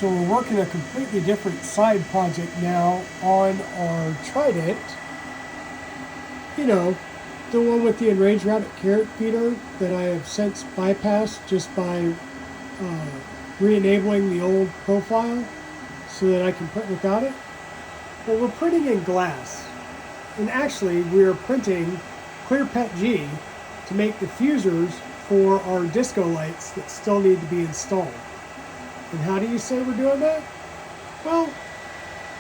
So we're working a completely different side project now on our Trident. You know, the one with the enraged rabbit carrot feeder that I have since bypassed just by re-enabling the old profile so that I can print without it. Well, we're printing in glass. And actually, we're printing clear PETG to make diffusers for our disco lights that still need to be installed. And how do you say we're doing that? Well,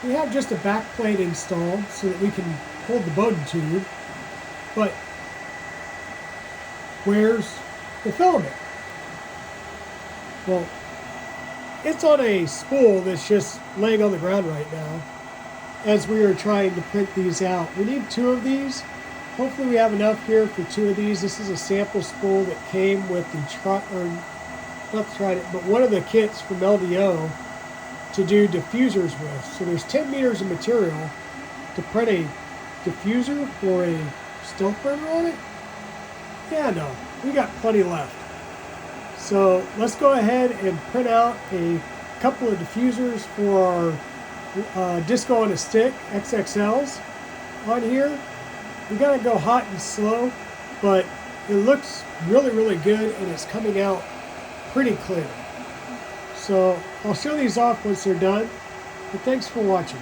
we have just a back plate installed so that we can hold the bowden tube, but where's the filament? Well, it's on a spool that's just laying on the ground right now as we are trying to print these out. We need 2 of these. Hopefully we have enough here for 2 of these. This is a sample spool that came with the not the Trident, but one of the kits from LDO to do diffusers with. So there's 10 meters of material to print a diffuser for a still printer on it. Yeah, no, we got plenty left. So let's go ahead and print out a couple of diffusers for our Disco on a Stick XXLs on here. We gotta go hot and slow, but it looks really, really good and it's coming out pretty clear. So I'll show these off once they're done, but thanks for watching.